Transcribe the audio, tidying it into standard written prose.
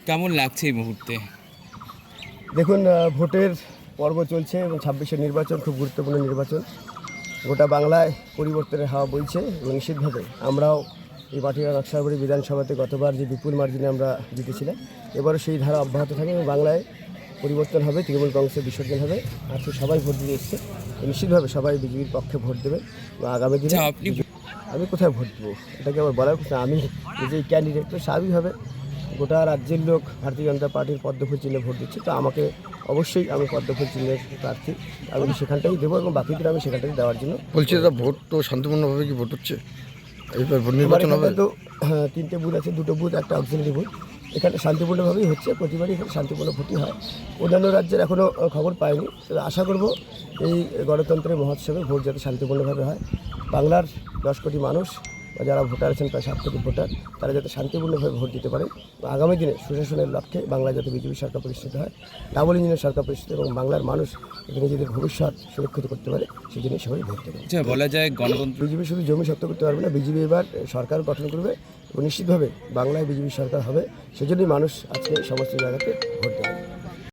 কেমন লাগছে এই মুহূর্তে? দেখুন, ভোটের পর্ব চলছে এবং ২৬-এর নির্বাচন খুব গুরুত্বপূর্ণ নির্বাচন। গোটা বাংলায় পরিবর্তনের হাওয়া বইছে এবং নিশ্চিতভাবে আমরাও এই পাটিয়া নকশালবাড়ি বিধানসভাতে গতবার যে বিপুল মার্জিনে আমরা জিতেছিলাম, এবারও সেই ধারা অব্যাহত থাকবে এবং বাংলায় পরিবর্তন হবে, তৃণমূল কংগ্রেসের বিসর্জন হবে। আজকে সবাই ভোট দিতে এসছে, নিশ্চিতভাবে সবাই বিজেপির পক্ষে ভোট দেবে এবং আগামী দিনে আপনি আমি কোথায় ভোট দেবো এটাকে আমার বলার কথা। আমি নিজেই ক্যান্ডিডেট, তো স্বাভাবিকভাবে গোটা রাজ্যের লোক ভারতীয় জনতা পার্টির পদ্মফুল চিহ্নে ভোট দিচ্ছে, তো আমাকে অবশ্যই আমি পদ্মফুল চিহ্নের প্রার্থী, আমি সেখানটাই দেবো এবং বাকিদের আমি সেখানটাই দেওয়ার জন্য বলছি দাদা, ভোট তো শান্তিপূর্ণভাবে কি ভোট হচ্ছে? এইবার ভোট আমার নির্বাচন হবে? এখানটায় তো 3টে বুথ আছে, 2টো বুথ, একটা অক্সিলারি বুথ। এখানে শান্তিপূর্ণভাবেই হচ্ছে, প্রতিবারই এখানে শান্তিপূর্ণ ভোটই হয়। অন্যান্য রাজ্যের এখনও খবর পাইনি, তবে আশা করব এই গণতন্ত্রের মহোৎসবে ভোট যাতে শান্তিপূর্ণভাবে হয়। বাংলার 10 কোটি মানুষ বা যারা ভোটার আছেন, প্রায় 7 কোটি ভোটার, তারা যাতে শান্তিপূর্ণভাবে ভোট দিতে পারে। আগামী দিনে সুশাসনের লক্ষ্যে বাংলায় যাতে বিজেপি সরকার প্রতিষ্ঠিত হয়, ডাবল ইঞ্জিনের সরকার প্রতিষ্ঠিত এবং বাংলার মানুষ যাতে নিজেদের ভবিষ্যৎ সুরক্ষিত করতে পারে, সেই জন্য সবাই ভোট দেবে। বলা যায় গণতন্ত্র বিজেপি শুধু জমি শক্ত করতে পারবে না, বিজেপি এবার সরকার গঠন করবে এবং নিশ্চিতভাবে বাংলায় বিজেপি সরকার হবে। সেজন্যই মানুষ আজকে সমস্ত জায়গাতে ভোট দেবে।